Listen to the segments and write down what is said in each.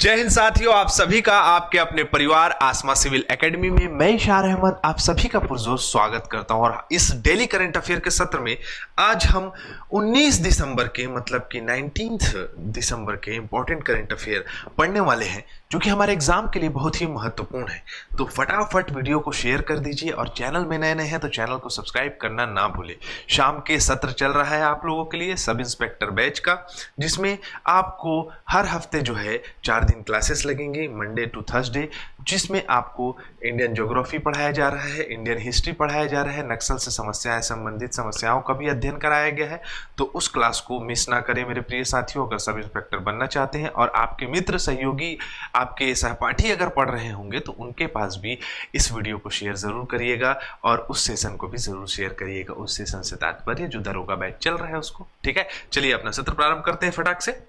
जय हिंद साथियों, आप सभी का आपके अपने परिवार आसमा सिविल एकेडमी में मैं इशार अहमद आप सभी का पुरजोर स्वागत करता हूं। और इस डेली करंट अफेयर के सत्र में आज हम 19 दिसंबर के मतलब कि 19 दिसंबर के इंपॉर्टेंट करंट अफेयर पढ़ने वाले हैं जो कि हमारे एग्जाम के लिए बहुत ही महत्वपूर्ण है। तो फटाफट वीडियो को शेयर कर दीजिए और चैनल में नए हैं तो चैनल को सब्सक्राइब करना ना भूलें। शाम के सत्र चल रहा है आप लोगों के लिए सब इंस्पेक्टर बैच का, जिसमें आपको हर हफ्ते जो है 4 दिन क्लासेस लगेंगे मंडे टू थर्सडे, जिसमें आपको इंडियन ज्योग्राफी पढ़ाया जा रहा है, इंडियन हिस्ट्री पढ़ाया जा रहा है, नक्सल से समस्याएं संबंधित समस्याओं का भी अध्ययन कराया गया है। तो उस क्लास को मिस ना करें मेरे प्रिय साथियों। अगर सब इंस्पेक्टर बनना चाहते हैं और आपके मित्र सहयोगी आपके सहपाठी अगर पढ़ रहे होंगे तो उनके पास भी इस वीडियो को शेयर जरूर करिएगा और उस सेशन को भी जरूर शेयर करिएगा। उस सेशन से तात्पर्य जो दरोगा बैच चल रहा है उसको। ठीक है, चलिए अपना सत्र प्रारंभ करते हैं फटाक से।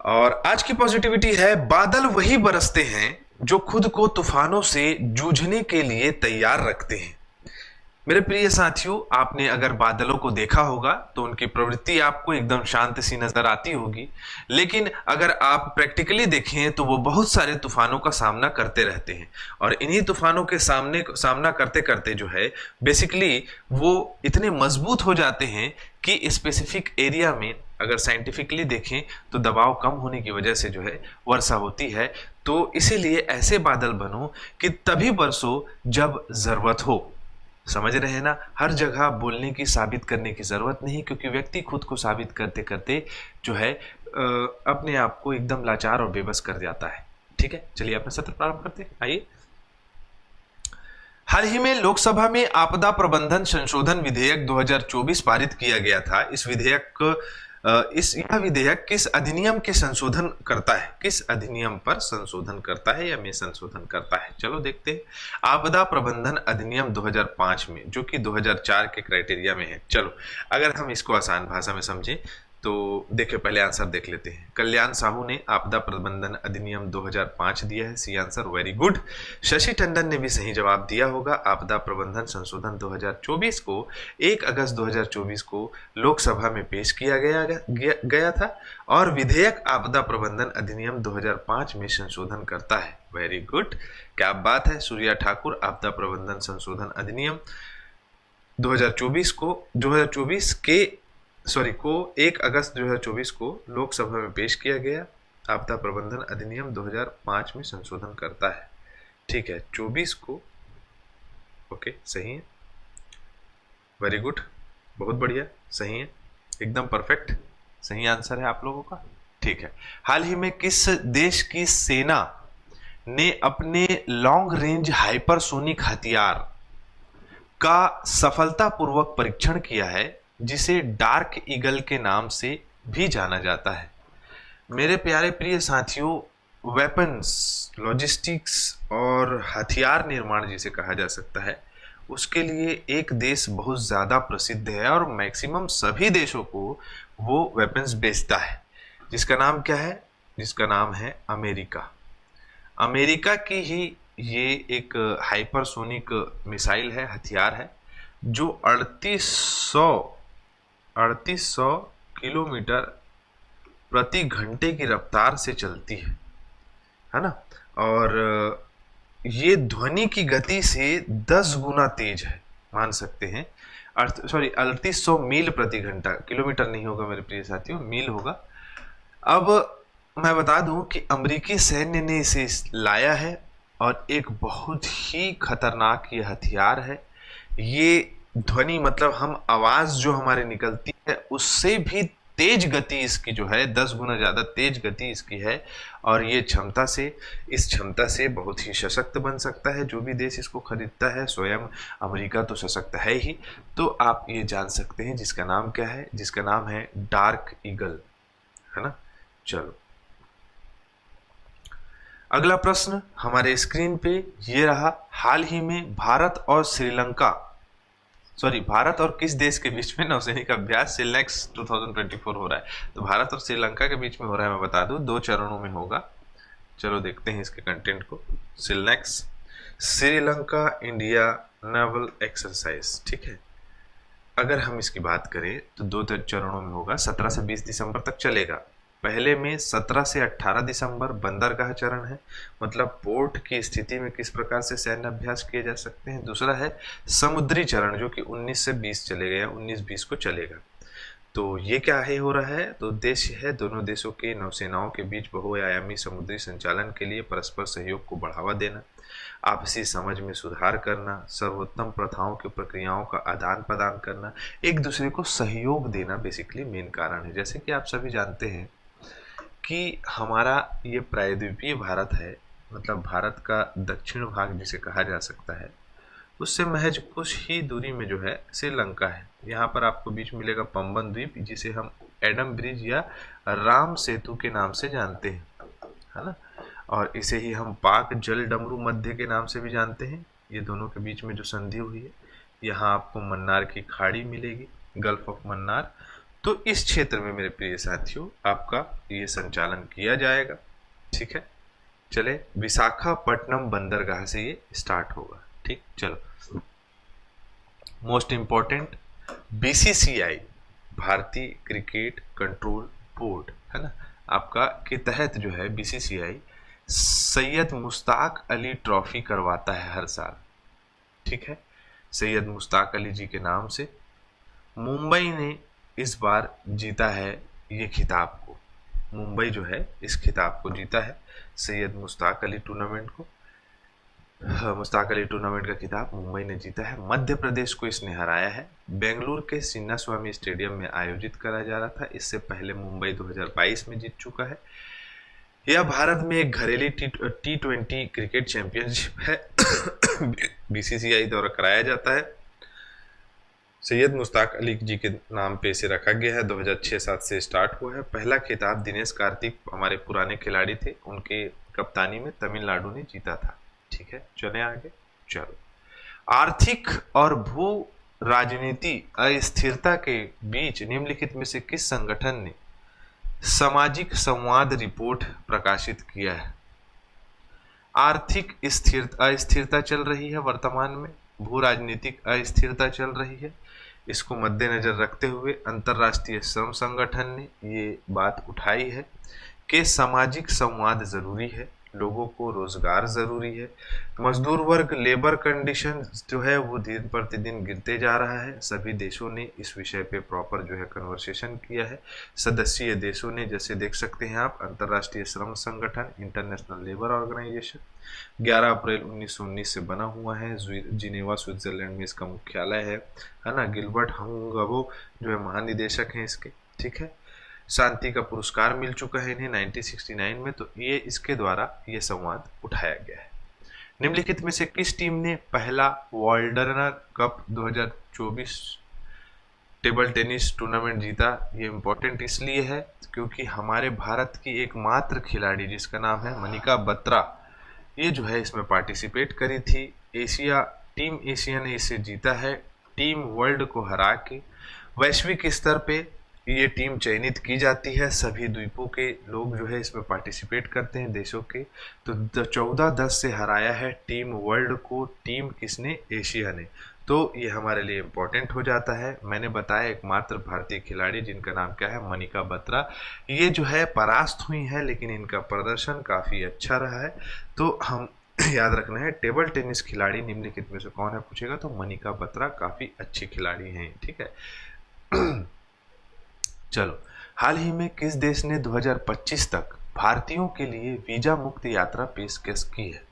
और आज की पॉजिटिविटी है, बादल वही बरसते हैं जो खुद को तूफानों से जूझने के लिए तैयार रखते हैं। मेरे प्रिय साथियों, आपने अगर बादलों को देखा होगा तो उनकी प्रवृत्ति आपको एकदम शांत सी नजर आती होगी, लेकिन अगर आप प्रैक्टिकली देखें तो वो बहुत सारे तूफानों का सामना करते रहते हैं। और इन्हीं तूफानों के सामना करते करते जो है बेसिकली वो इतने मजबूत हो जाते हैं कि स्पेसिफिक एरिया में अगर साइंटिफिकली देखें तो दबाव कम होने की वजह से जो है वर्षा होती है। तो इसीलिए ऐसे बादल बनो कि तभी बरसो जब जरूरत हो। समझ रहे हैं ना, हर जगह बोलने की साबित करने की जरूरत नहीं, क्योंकि व्यक्ति खुद को साबित करते करते जो है अपने आप को एकदम लाचार और बेबस कर जाता है। ठीक है, चलिए अपना सत्र प्रारंभ करते हैं। आइए, हाल ही में लोकसभा में आपदा प्रबंधन संशोधन विधेयक 2024 पारित किया गया था। यह विधेयक किस अधिनियम के संशोधन करता है, किस अधिनियम पर संशोधन करता है या में संशोधन करता है? चलो देखते हैं। आपदा प्रबंधन अधिनियम 2005 में, जो कि 2004 के क्राइटेरिया में है। चलो अगर हम इसको आसान भाषा में समझें तो देखिए, पहले आंसर देख लेते हैं। कल्याण साहू ने आपदा प्रबंधन अधिनियम 2005 दिया है, C answer, very good. Shashi Tandon ने भी सही जवाब दिया होगा। आपदा प्रबंधन संशोधन 2024 को 1 अगस्त 2024 को लोकसभा में पेश किया गया था और विधेयक आपदा प्रबंधन अधिनियम 2005 में संशोधन करता है। वेरी गुड, क्या बात है सूर्या ठाकुर। आपदा प्रबंधन संशोधन अधिनियम 2024 को 1 अगस्त 2024 को लोकसभा में पेश किया गया। आपदा प्रबंधन अधिनियम 2005 में संशोधन करता है। ठीक है, 24 को, ओके सही है, वेरी गुड, बहुत बढ़िया, सही है, एकदम परफेक्ट, सही आंसर है आप लोगों का। ठीक है, हाल ही में किस देश की सेना ने अपने लॉन्ग रेंज हाइपरसोनिक हथियार का सफलतापूर्वक परीक्षण किया है, जिसे डार्क ईगल के नाम से भी जाना जाता है? मेरे प्यारे प्रिय साथियों, वेपन्स, लॉजिस्टिक्स और हथियार निर्माण जिसे कहा जा सकता है, उसके लिए एक देश बहुत ज़्यादा प्रसिद्ध है और मैक्सिमम सभी देशों को वो वेपन्स बेचता है, जिसका नाम क्या है? जिसका नाम है अमेरिका। अमेरिका की ही ये एक हाइपरसोनिक मिसाइल है, हथियार है, जो 3800 किलोमीटर प्रति घंटे की रफ्तार से चलती है ना? और ये ध्वनि की गति से 10 गुना तेज है, मान सकते हैं। 3800 मील प्रति घंटा, किलोमीटर नहीं होगा मेरे प्रिय साथियों, मील होगा। अब मैं बता दूं कि अमेरिकी सैन्य ने इसे लाया है और एक बहुत ही खतरनाक ये हथियार है। ये ध्वनि मतलब हम आवाज जो हमारे निकलती है उससे भी तेज गति इसकी जो है, 10 गुना ज्यादा तेज गति इसकी है। और ये इस क्षमता से बहुत ही सशक्त बन सकता है जो भी देश इसको खरीदता है। स्वयं अमेरिका तो सशक्त है ही। तो आप ये जान सकते हैं जिसका नाम क्या है, जिसका नाम है डार्क ईगल, है ना? चलो अगला प्रश्न हमारे स्क्रीन पे ये रहा। हाल ही में भारत और किस देश के बीच में नौसैनिक अभ्यास सिलनेक्स 2024 हो रहा है? तो भारत और श्रीलंका के बीच में हो रहा है, मैं बता दूं 2 चरणों में होगा। चलो देखते हैं इसके कंटेंट को। सिलनेक्स, श्रीलंका इंडिया नेवल एक्सरसाइज। ठीक है, अगर हम इसकी बात करें तो 2 चरणों में होगा, 17 से 20 दिसंबर तक चलेगा। पहले में 17 से 18 दिसंबर बंदरगाह चरण है, मतलब पोर्ट की स्थिति में किस प्रकार से सैन्य अभ्यास किए जा सकते हैं। दूसरा है समुद्री चरण जो कि 19 से 20 चलेगा या 19-20 को चलेगा। तो ये क्या है हो रहा है, तो उद्देश्य है दोनों देशों के नौसेनाओं के बीच बहुआयामी समुद्री संचालन के लिए परस्पर सहयोग को बढ़ावा देना, आपसी समझ में सुधार करना, सर्वोत्तम प्रथाओं की प्रक्रियाओं का आदान प्रदान करना, एक दूसरे को सहयोग देना बेसिकली मेन कारण है। जैसे कि आप सभी जानते हैं कि हमारा ये प्रायद्वीपीय भारत है, मतलब भारत का दक्षिण भाग जिसे कहा जा सकता है, उससे महज कुछ ही दूरी में जो है श्रीलंका है। यहाँ पर आपको बीच मिलेगा पंबन द्वीप, जिसे हम एडम ब्रिज या राम सेतु के नाम से जानते हैं, है ना। और इसे ही हम पाक जल डमरू मध्य के नाम से भी जानते हैं। ये दोनों के बीच में जो संधि हुई है, यहाँ आपको मन्नार की खाड़ी मिलेगी, गल्फ ऑफ मन्नार। तो इस क्षेत्र में मेरे प्रिय साथियों आपका ये संचालन किया जाएगा, ठीक है। चले, विशाखापट्टनम बंदरगाह से ये स्टार्ट होगा, ठीक। चलो, मोस्ट इंपॉर्टेंट बीसीसीआई, भारतीय क्रिकेट कंट्रोल बोर्ड, है ना, आपका के तहत जो है बीसीसीआई सैयद मुश्ताक अली ट्रॉफी करवाता है हर साल, ठीक है। सैयद मुश्ताक अली जी के नाम से मुंबई ने इस बार जीता है ये खिताब को। मुंबई जो है इस खिताब को जीता है, सैयद मुश्ताक अली टूर्नामेंट को। मुश्ताक अली टूर्नामेंट का खिताब मुंबई ने जीता है। मध्य प्रदेश को इसने हराया है। बेंगलुरु के चिन्नास्वामी स्टेडियम में आयोजित करा जा रहा था, इससे पहले मुंबई 2022 में जीत चुका है। यह भारत में एक घरेलू T20 क्रिकेट चैंपियनशिप है। बीसीसीआई द्वारा कराया जाता है। सैयद मुश्ताक अली जी के नाम पे इसे रखा गया है। 2006-07 से स्टार्ट हुआ है। पहला खिताब दिनेश कार्तिक हमारे पुराने खिलाड़ी थे, उनके कप्तानी में तमिलनाडु ने जीता था, ठीक है। चले आगे। चलो, आर्थिक और भू राजनीति अस्थिरता के बीच निम्नलिखित में से किस संगठन ने सामाजिक संवाद रिपोर्ट प्रकाशित किया है। आर्थिक अस्थिरता चल रही है वर्तमान में, भू राजनीतिक अस्थिरता चल रही है। इसको मद्देनजर रखते हुए अंतर्राष्ट्रीय श्रम संगठन ने ये बात उठाई है कि सामाजिक संवाद जरूरी है, लोगों को रोजगार जरूरी है। मजदूर वर्ग लेबर कंडीशन जो है वो दिन प्रतिदिन गिरते जा रहा है। सभी देशों ने इस विषय पे प्रॉपर जो है कन्वर्सेशन किया है। सदस्यीय देशों ने, जैसे देख सकते हैं आप, अंतर्राष्ट्रीय श्रम संगठन इंटरनेशनल लेबर ऑर्गेनाइजेशन 11 अप्रैल 1919 से बना हुआ है। जिनेवा स्विट्जरलैंड में इसका मुख्यालय है ना। गिलबर्ट हंगबो जो है महानिदेशक हैं इसके, ठीक है। शांति का पुरस्कार मिल चुका है इन्हें 1969 में। तो ये इसके द्वारा ये संवाद उठाया गया है। निम्नलिखित में से किस टीम ने पहला वाल्डरनर कप 2024 टेबल टेनिस टूर्नामेंट जीता। ये इम्पोर्टेंट इसलिए है क्योंकि हमारे भारत की एकमात्र खिलाड़ी जिसका नाम है मनिका बत्रा, ये जो है इसमें पार्टिसिपेट करी थी। टीम एशिया ने इसे जीता है। टीम वर्ल्ड को हरा के वैश्विक स्तर पे ये टीम चयनित की जाती है। सभी द्वीपों के लोग जो है इसमें पार्टिसिपेट करते हैं देशों के। तो 14-10 से हराया है टीम वर्ल्ड को। टीम किसने? एशिया ने। तो ये हमारे लिए इम्पोर्टेंट हो जाता है। मैंने बताया एकमात्र भारतीय खिलाड़ी जिनका नाम क्या है, मनिका बत्रा, ये जो है परास्त हुई है, लेकिन इनका प्रदर्शन काफ़ी अच्छा रहा है। तो हम याद रखना है, टेबल टेनिस खिलाड़ी निम्नलिखित में से कौन है पूछेगा तो मनिका बत्रा काफ़ी अच्छी खिलाड़ी हैं, ठीक है। चलो, हाल ही में किस देश ने 2025 तक भारतीयों के लिए वीजा मुक्त यात्रा पेशकश की है?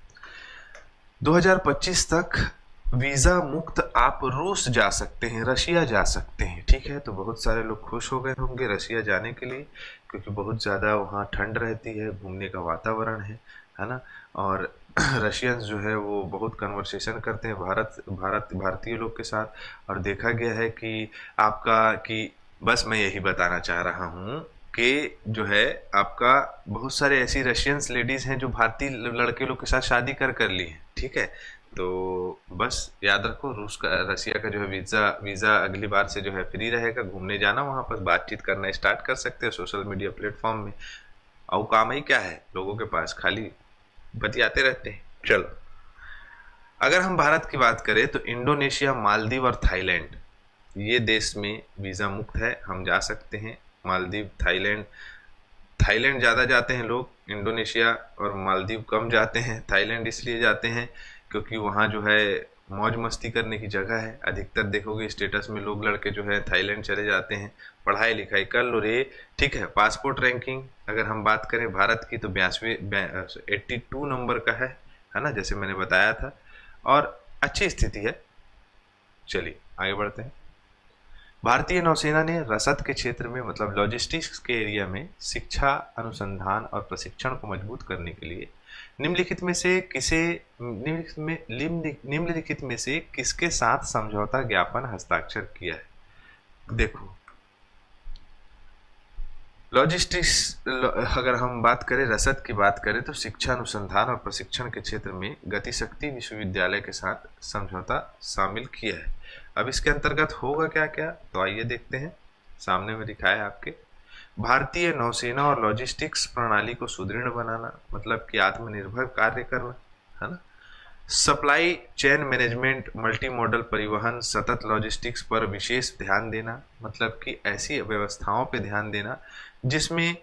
2025 तक वीजा मुक्त आप रूस जा सकते हैं, रशिया जा सकते हैं, ठीक है। तो बहुत सारे लोग खुश हो गए होंगे रशिया जाने के लिए, क्योंकि बहुत ज़्यादा वहाँ ठंड रहती है, घूमने का वातावरण है ना। और रशियंस जो है वो बहुत कन्वर्सेशन करते हैं भारतीय लोग के साथ। और देखा गया है कि बस मैं यही बताना चाह रहा हूँ कि जो है आपका बहुत सारे ऐसी रशियंस लेडीज हैं जो भारतीय लड़के लोग के साथ शादी कर ली हैं, ठीक है। तो बस याद रखो, रशिया का जो है वीज़ा अगली बार से जो है फ्री रहेगा। घूमने जाना, वहाँ पर बातचीत करना स्टार्ट कर सकते हो सोशल मीडिया प्लेटफॉर्म में। और काम ही क्या है लोगों के पास, खाली बतियाते रहते हैं। चलो, अगर हम भारत की बात करें तो इंडोनेशिया, मालदीव और थाईलैंड, ये देश में वीज़ा मुक्त है, हम जा सकते हैं। मालदीव, थाईलैंड थाईलैंड ज़्यादा जाते हैं लोग, इंडोनेशिया और मालदीव कम जाते हैं। थाईलैंड इसलिए जाते हैं क्योंकि वहाँ जो है मौज मस्ती करने की जगह है। अधिकतर देखोगे स्टेटस में लोग लड़के जो है थाईलैंड चले जाते हैं, पढ़ाई लिखाई कर लो रे। ठीक है, पासपोर्ट रैंकिंग अगर हम बात करें भारत की तो 82 नंबर का है ना, जैसे मैंने बताया था, और अच्छी स्थिति है। चलिए आगे बढ़ते हैं। भारतीय नौसेना ने रसद के क्षेत्र में मतलब लॉजिस्टिक्स के एरिया में शिक्षा, अनुसंधान और प्रशिक्षण को मजबूत करने के लिए निम्नलिखित में से किसके साथ समझौता ज्ञापन हस्ताक्षर किया है। देखो, लॉजिस्टिक्स अगर हम बात करें, रसद की बात करें तो शिक्षा, अनुसंधान और प्रशिक्षण के क्षेत्र में गतिशक्ति विश्वविद्यालय के साथ समझौता शामिल किया है। अब इसके अंतर्गत होगा क्या क्या, तो आइए देखते हैं। सामने में लिखा है आपके, भारतीय नौसेना और लॉजिस्टिक्स प्रणाली को सुदृढ़ बनाना, मतलब कि आत्मनिर्भर कार्य करना, है ना। Supply chain management, multi modal परिवहन, सतत लॉजिस्टिक्स पर विशेष ध्यान देना, मतलब कि ऐसी व्यवस्थाओं पे ध्यान देना जिसमें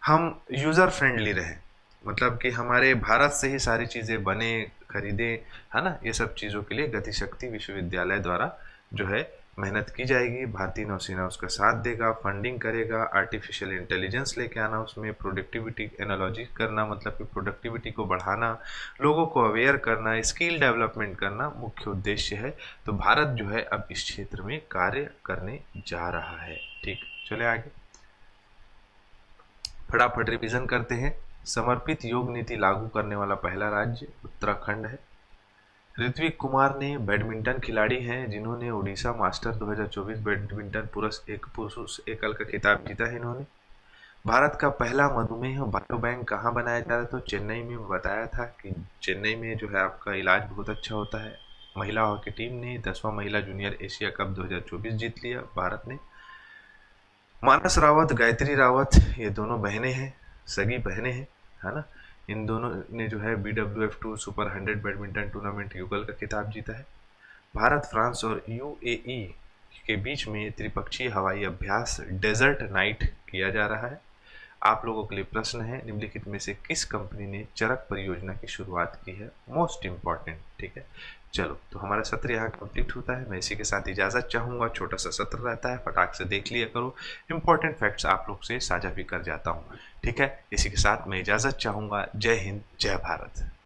हम यूज़र फ्रेंडली रहें, मतलब कि हमारे भारत से ही सारी चीज़ें बने, खरीदें, है ना। ये सब चीज़ों के लिए गतिशक्ति विश्वविद्यालय द्वारा जो है मेहनत की जाएगी। भारतीय नौसेना उसका साथ देगा, फंडिंग करेगा, आर्टिफिशियल इंटेलिजेंस लेके आना, उसमें प्रोडक्टिविटी एनालॉजी करना, मतलब कि प्रोडक्टिविटी को बढ़ाना, लोगों को अवेयर करना, स्किल डेवलपमेंट करना मुख्य उद्देश्य है। तो भारत जो है अब इस क्षेत्र में कार्य करने जा रहा है। ठीक, चले आगे, फटाफट रिवीजन करते हैं। समर्पित योग नीति लागू करने वाला पहला राज्य उत्तराखंड है। ऋत्विक कुमार ने बैडमिंटन खिलाड़ी हैं जिन्होंने ओडिशा मास्टर 2024 बैडमिंटन पुरुष एकल का खिताब जीता है इन्होंने। भारत का पहला मधुमेह बायो बैंक कहाँ बनाया जा रहा है, तो चेन्नई में बताया था कि चेन्नई में जो है आपका इलाज बहुत अच्छा होता है। महिला हॉकी टीम ने 10वां महिला जूनियर एशिया कप 2024 जीत लिया भारत ने। मानस रावत, गायत्री रावत, ये दोनों बहनें हैं, सगी बहनें हैं, है ना। इन दोनों ने जो है BWF2 सुपर 100 बैडमिंटन टूर्नामेंट युगल का खिताब जीता है। भारत, फ्रांस और UAE के बीच में त्रिपक्षीय हवाई अभ्यास डेजर्ट नाइट किया जा रहा है। आप लोगों के लिए प्रश्न है, निम्नलिखित में से किस कंपनी ने चरक परियोजना की शुरुआत की है, मोस्ट इंपॉर्टेंट। ठीक है, चलो तो हमारा सत्र यहाँ कंप्लीट होता है। मैं इसी के साथ इजाज़त चाहूँगा, छोटा सा सत्र रहता है, फटाक से देख लिया करो, इंपॉर्टेंट फैक्ट्स आप लोग से साझा भी कर जाता हूँ। ठीक है, इसी के साथ मैं इजाज़त चाहूँगा। जय हिंद, जय भारत।